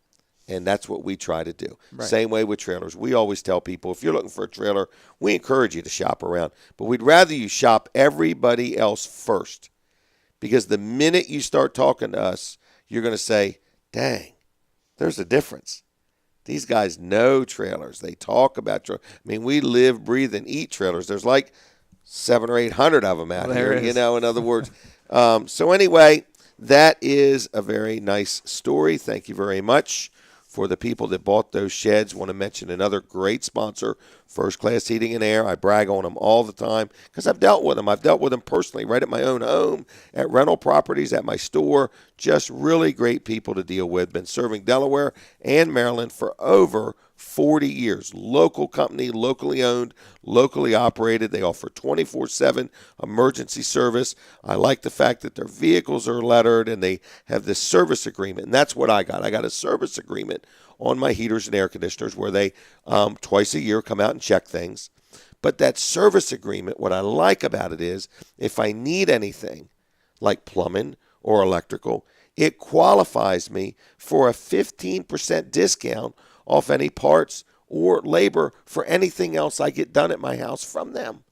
And that's what we try to do. Right. Same way with trailers. We always tell people, if you're looking for a trailer, we encourage you to shop around, but we'd rather you shop everybody else first, because the minute you start talking to us, you're going to say, dang, there's a difference. These guys know trailers. They talk about trailers. I mean, we live, breathe, and eat trailers. There's like 700 or 800 of them out here, in other words. So anyway, that is a very nice story. Thank you very much. For the people that bought those sheds, want to mention another great sponsor, First Class Heating and Air. I brag on them all the time because I've dealt with them. I've dealt with them personally right at my own home, at rental properties, at my store. Just really great people to deal with. Been serving Delaware and Maryland for over 40 years. Local company, locally owned, locally operated. They offer 24/7 emergency service. I like the fact that their vehicles are lettered and they have this service agreement. And that's what I got. I got a service agreement on my heaters and air conditioners where they twice a year come out and check things. But that service agreement, what I like about it is if I need anything like plumbing or electrical, it qualifies me for a 15% discount off any parts or labor for anything else I get done at my house from them.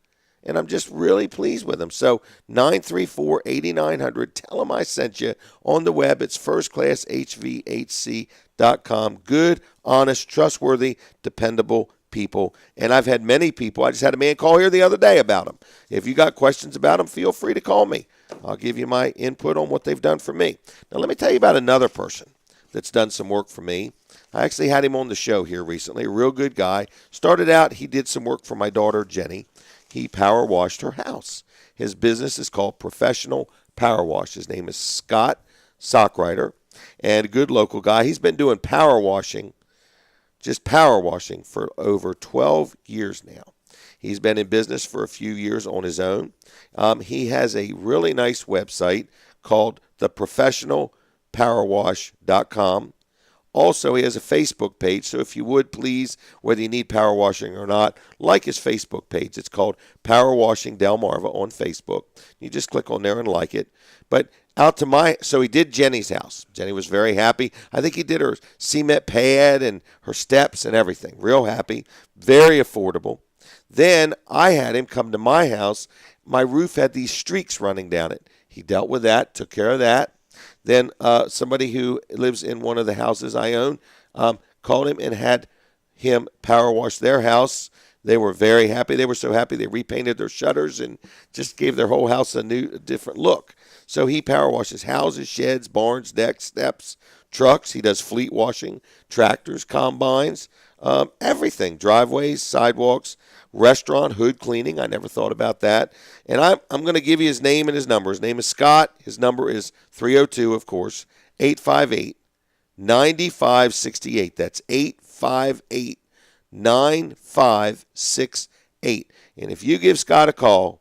And I'm just really pleased with them. So 934-8900, tell them I sent you. On the web, it's firstclasshvhc.com. Good, honest, trustworthy, dependable people. And I've had many people. I just had a man call here the other day about them. If you got questions about them, feel free to call me. I'll give you my input on what they've done for me. Now, let me tell you about another person that's done some work for me. I actually had him on the show here recently, a real good guy. Started out, he did some work for my daughter, Jenny. He power washed her house. His business is called Professional Power Wash. His name is Scott Sockrider, and a good local guy. He's been doing power washing, just power washing, for over 12 years now. He's been in business for a few years on his own. He has a really nice website called theprofessionalpowerwash.com. Also, he has a Facebook page, so if you would, please, whether you need power washing or not, like his Facebook page. It's called Power Washing Delmarva on Facebook. You just click on there and like it. But so he did Jenny's house. Jenny was very happy. I think he did her cement pad and her steps and everything. Real happy. Very affordable. Then I had him come to my house. My roof had these streaks running down it. He dealt with that, took care of that. Then somebody who lives in one of the houses I own called him and had him power wash their house. They were very happy. They were so happy they repainted their shutters and just gave their whole house a different look. So he power washes houses, sheds, barns, decks, steps, trucks. He does fleet washing, tractors, combines, everything, driveways, sidewalks, restaurant, hood cleaning. I never thought about that. And I'm going to give you his name and his number. His name is Scott. His number is 302, of course, 858-9568. That's 858-9568. And if you give Scott a call,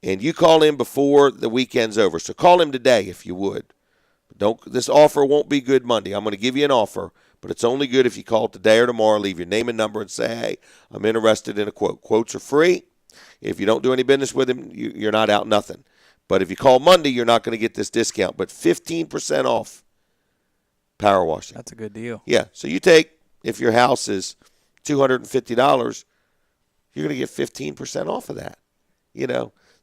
and you call him before the weekend's over, so call him today if you would. This offer won't be good Monday. I'm going to give you an offer, but it's only good if you call today or tomorrow, leave your name and number, and say, hey, I'm interested in a quote. Quotes are free. If you don't do any business with him, you're not out nothing. But if you call Monday, you're not going to get this discount, but 15% off power washing. That's a good deal. Yeah, so you take, if your house is $250, you're going to get 15% off of that,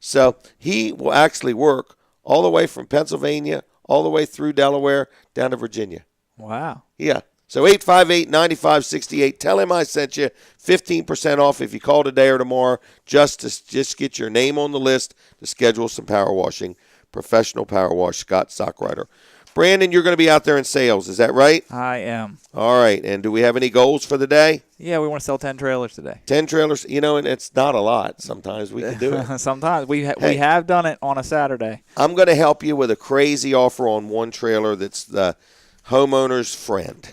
So he will actually work all the way from Pennsylvania, all the way through Delaware, down to Virginia. Wow. Yeah. So 858-9568. Tell him I sent you 15% off if you call today or tomorrow, just get your name on the list to schedule some power washing. Professional Power Wash, Scott Stockrider. Brandon, you're going to be out there in sales. Is that right? I am. All right. And do we have any goals for the day? Yeah, we want to sell 10 trailers today. 10 trailers, and it's not a lot. Sometimes we can do it. Sometimes. We have done it on a Saturday. I'm going to help you with a crazy offer on one trailer that's the homeowner's friend.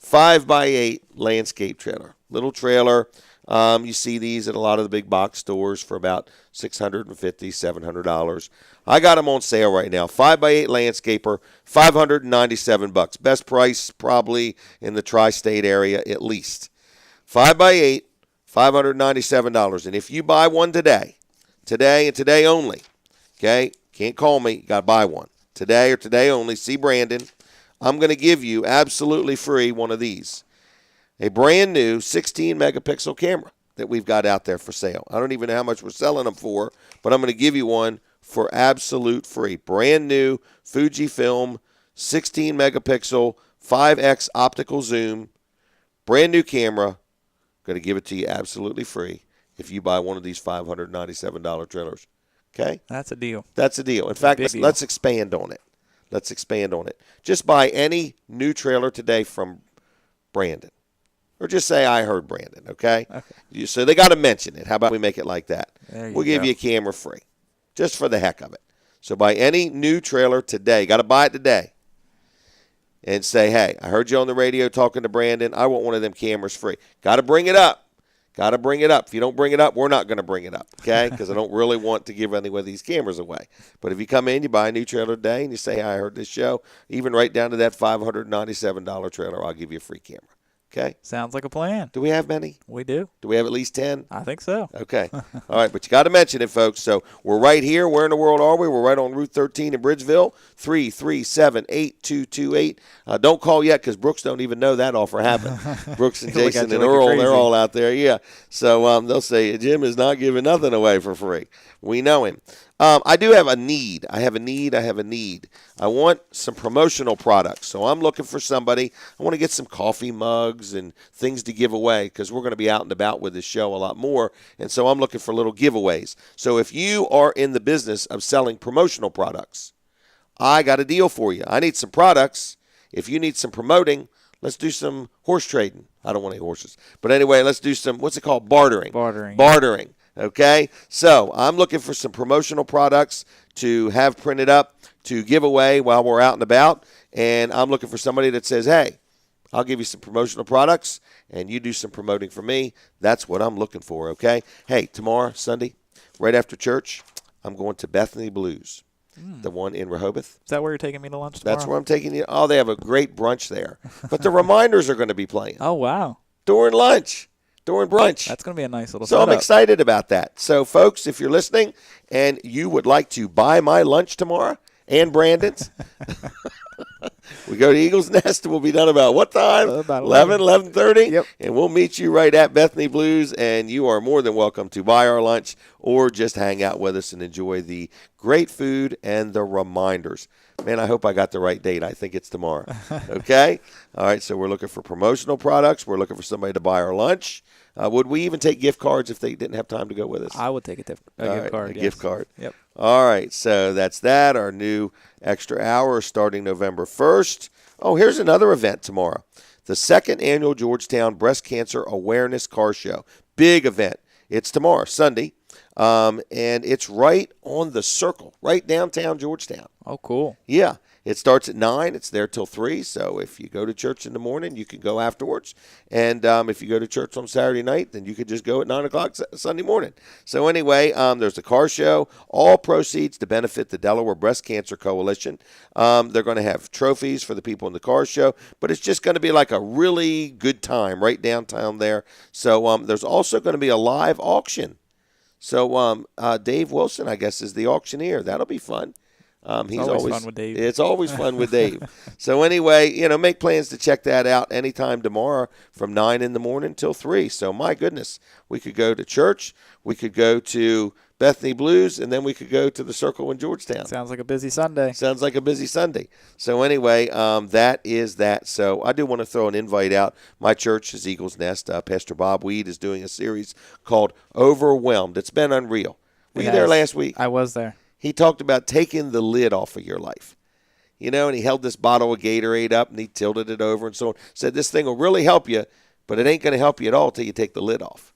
5x8 landscape trailer. Little trailer. You see these at a lot of the big box stores for about $650, $700. I got them on sale right now. 5x8 landscaper, $597. Best price probably in the tri-state area at least. 5x8, $597. And if you buy one today and today only, okay, can't call me, you got to buy one. Today or today only, see Brandon. I'm going to give you absolutely free one of these. A brand new 16-megapixel camera that we've got out there for sale. I don't even know how much we're selling them for, but I'm going to give you one for absolute free. Brand new Fujifilm 16-megapixel 5X optical zoom. Brand new camera. Going to give it to you absolutely free if you buy one of these $597 trailers. Okay? That's a deal. That's a deal. In fact, let's expand on it. Let's expand on it. Just buy any new trailer today from Brandon. Or just say, I heard Brandon, okay? So they got to mention it. How about we make it like that? We'll give you a camera free, just for the heck of it. So buy any new trailer today. Got to buy it today. And say, hey, I heard you on the radio talking to Brandon. I want one of them cameras free. Got to bring it up. Got to bring it up. If you don't bring it up, we're not going to bring it up, okay? Because I don't really want to give any of these cameras away. But if you come in, you buy a new trailer today, and you say, hey, I heard this show, even right down to that $597 trailer, I'll give you a free camera. Okay. Sounds like a plan. Do we have many? We do. Do we have at least 10? I think so. Okay. All right, but you got to mention it, folks. So we're right here. Where in the world are we? We're right on Route 13 in Bridgeville, 337-8228. Don't call yet because Brooks don't even know that offer happened. Brooks and Jason and Earl, they're all out there. Yeah. So they'll say, Jim is not giving nothing away for free. We know him. I do have a need. I have a need. I want some promotional products. So I'm looking for somebody. I want to get some coffee mugs and things to give away because we're going to be out and about with this show a lot more. And so I'm looking for little giveaways. So if you are in the business of selling promotional products, I got a deal for you. I need some products. If you need some promoting, let's do some horse trading. I don't want any horses. But anyway, let's do some, what's it called? Bartering. Bartering. Okay, so I'm looking for some promotional products to have printed up to give away while we're out and about, and I'm looking for somebody that says, hey, I'll give you some promotional products, and you do some promoting for me. That's what I'm looking for, okay? Hey, tomorrow, Sunday, right after church, I'm going to Bethany Blues, the one in Rehoboth. Is that where you're taking me to lunch tomorrow? That's where I'm taking you. Oh, they have a great brunch there. But the Reminders are going to be playing. Oh, wow. During lunch. During brunch. That's going to be a nice little setup. I'm excited about that. So, folks, if you're listening and you would like to buy my lunch tomorrow and Brandon's, We go to Eagles Nest. We'll be done about what time? About 11:30. Yep. And we'll meet you right at Bethany Blues, and you are more than welcome to buy our lunch or just hang out with us and enjoy the great food and the reminders. Man, I hope I got the right date. I think it's tomorrow. Okay? All right, so we're looking for promotional products. We're looking for somebody to buy our lunch. Would we even take gift cards if they didn't have time to go with us? I would take a gift card. A gift card. Yep. All right, so that's that. Our new extra hour starting November 1st. Oh, here's another event tomorrow. The second annual Georgetown Breast Cancer Awareness Car Show. Big event. It's tomorrow, Sunday, and it's right on the Circle, right downtown Georgetown. Oh, cool. Yeah. It starts at 9. It's there till 3. So if you go to church in the morning, you can go afterwards. And if you go to church on Saturday night, then you could just go at 9 o'clock Sunday morning. So anyway, there's a car show. All proceeds to benefit the Delaware Breast Cancer Coalition. They're going to have trophies for the people in the car show. But it's just going to be like a really good time right downtown there. So there's also going to be a live auction. So Dave Wilson, I guess, is the auctioneer. That'll be fun. He's always fun with Dave. It's always fun with Dave. So anyway, make plans to check that out anytime tomorrow from 9 in the morning till 3. So my goodness, we could go to church, we could go to Bethany Blues, and then we could go to the Circle in Georgetown. Sounds like a busy Sunday. Sounds like a busy Sunday. So anyway, that is that. So I do want to throw an invite out. My church is Eagles Nest. Pastor Bob Weed is doing a series called Overwhelmed. It's been unreal. Were you there last week? I was there. He talked about taking the lid off of your life. And he held this bottle of Gatorade up and he tilted it over and so on. Said this thing will really help you, but it ain't going to help you at all until you take the lid off.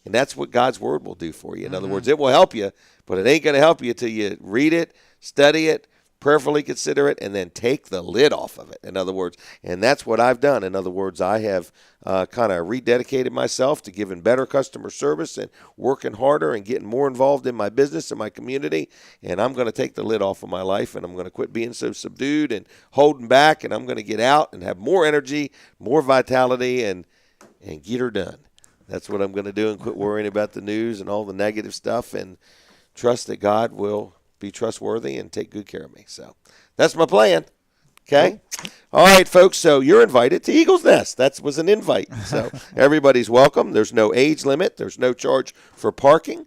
And that's what God's word will do for you. In other words, it will help you, but it ain't going to help you until you read it, study it, prayerfully consider it, and then take the lid off of it. In other words, and that's what I've done. In other words, I have kind of rededicated myself to giving better customer service and working harder and getting more involved in my business and my community. And I'm going to take the lid off of my life, and I'm going to quit being so subdued and holding back, and I'm going to get out and have more energy, more vitality, and get her done. That's what I'm going to do, and quit worrying about the news and all the negative stuff, and trust that God will be trustworthy and take good care of me. So that's my plan. Okay. All right, folks. So you're invited to Eagles Nest. That was an invite. So everybody's welcome. There's no age limit. There's no charge for parking.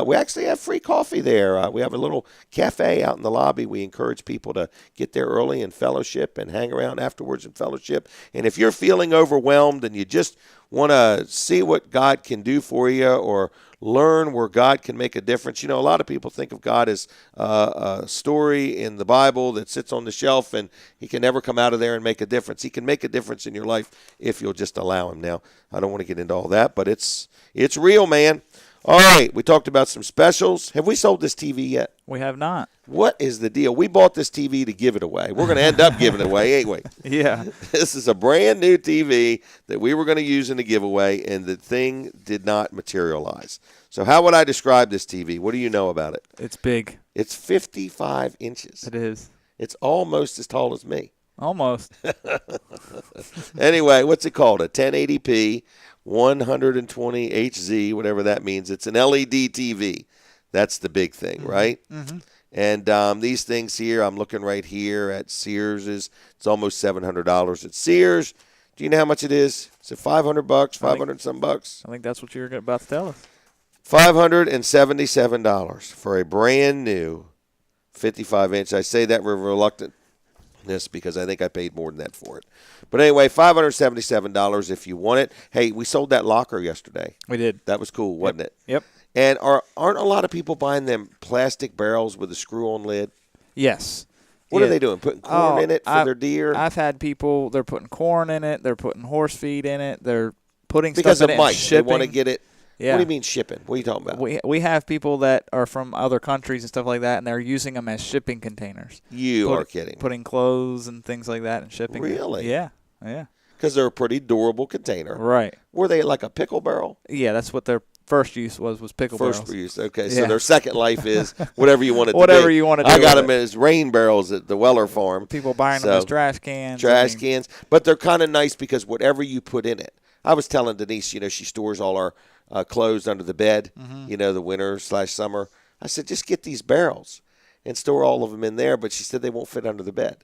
We actually have free coffee there. We have a little cafe out in the lobby. We encourage people to get there early and fellowship and hang around afterwards and fellowship. And if you're feeling overwhelmed and you just want to see what God can do for you or learn where God can make a difference. A lot of people think of God as a story in the Bible that sits on the shelf and he can never come out of there and make a difference. He can make a difference in your life if you'll just allow him. Now, I don't want to get into all that, but it's real, man. All right, we talked about some specials. Have we sold this TV yet? We have not. What is the deal? We bought this TV to give it away. We're going to end up giving it away, ain't we? Yeah. This is a brand new TV that we were going to use in the giveaway, and the thing did not materialize. So how would I describe this TV? What do you know about it? It's big. It's 55 inches. It is. It's almost as tall as me. Almost. Anyway, what's it called? A 1080p, 120 HZ, whatever that means. It's an LED TV. That's the big thing, right? Mm-hmm. And these things here, I'm looking right here at Sears. It's almost $700 at Sears. Do you know how much it is? Is it $500, 500 some bucks? I think that's what you're about to tell us. $577 for a brand new 55-inch. I say that with reluctantness because I think I paid more than that for it. But anyway, $577 if you want it. Hey, we sold that locker yesterday. We did. That was cool, wasn't it? Yep. And aren't a lot of people buying them plastic barrels with a screw-on lid? Yes. What are they doing? Putting corn in it for their deer? I've had people, they're putting corn in it. They're putting horse feed in it. They're putting because stuff in of it and mice. shipping. They want to get it. Yeah. What do you mean shipping? What are you talking about? We have people that are from other countries and stuff like that, and they're using them as shipping containers. You are kidding. Putting clothes and things like that and shipping. Really? Yeah. Yeah. Because they're a pretty durable container. Right. Were they like a pickle barrel? Yeah, that's what their first use was pickle barrels. First use, okay. So their second life is whatever you want it to be. Whatever you want to do. I got them as rain barrels at the Weller farm. People buying them as trash cans. Cans. But they're kind of nice because whatever you put in it. I was telling Denise, she stores all our clothes under the bed, the winter/summer. I said, just get these barrels. and store all of them in there, but she said they won't fit under the bed.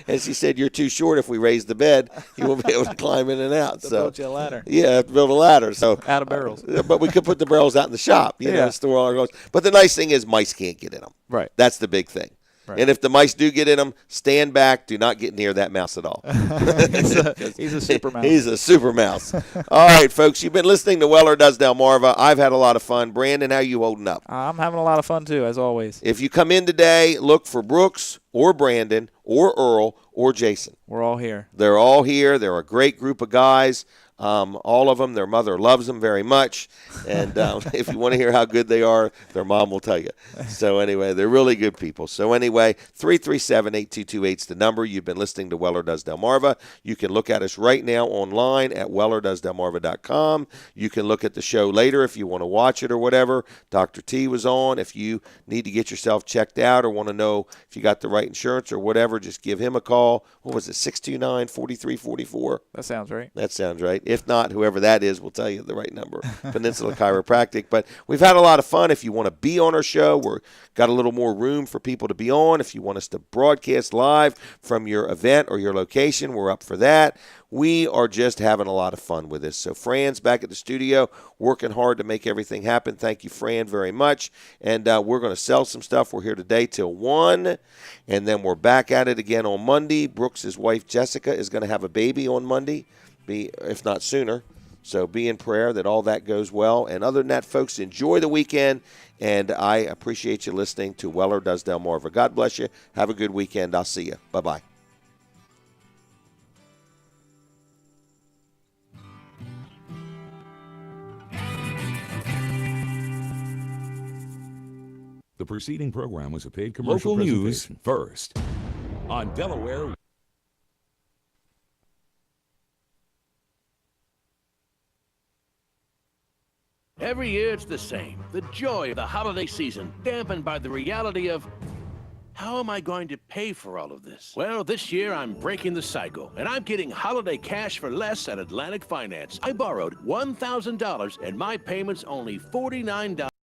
And she said, you're too short. If we raise the bed, you won't be able to climb in and out. So So build you a ladder. Yeah, build a ladder. So Out of barrels. But we could put the barrels out in the shop, you know, store all our barrels. But the nice thing is mice can't get in them. Right. That's the big thing. Right. And if the mice do get in them, stand back. Do not get near that mouse at all. He's a super mouse. He's a super mouse. All right, folks, you've been listening to Weller Does Delmarva. I've had a lot of fun. Brandon, how you holding up? I'm having a lot of fun, too, as always. If you come in today, look for Brooks or Brandon or Earl or Jason. We're all here. They're all here. They're a great group of guys. All of them, their mother loves them very much. And if you want to hear how good they are, their mom will tell you. So anyway, they're really good people. So anyway, 337-8228 is the number. You've been listening to Weller Does Delmarva. You can look at us right now online at wellerdoesdelmarva.com. You can look at the show later if you want to watch it or whatever. Dr. T was on. If you need to get yourself checked out or want to know if you got the right insurance or whatever, just give him a call. What was it, 629-4344? That sounds right. That sounds right. If not, whoever that is will tell you the right number. Peninsula Chiropractic. But we've had a lot of fun. If you want to be on our show, we've got a little more room for people to be on. If you want us to broadcast live from your event or your location, we're up for that. We are just having a lot of fun with this. So Fran's back at the studio working hard to make everything happen. Thank you, Fran, very much. And we're going to sell some stuff. We're here today till 1, and then we're back at it again on Monday. Brooks' wife, Jessica, is going to have a baby on Monday, if not sooner. So be in prayer that all that goes well. And other than that, folks, enjoy the weekend. And I appreciate you listening to Weller Does Delmarva. God bless you. Have a good weekend. I'll see you. Bye-bye. The preceding program was a paid commercial presentation. First on Delaware. Every year it's the same. The joy of the holiday season, dampened by the reality of, how am I going to pay for all of this? Well, this year I'm breaking the cycle, and I'm getting holiday cash for less at Atlantic Finance. I borrowed $1,000, and my payment's only $49.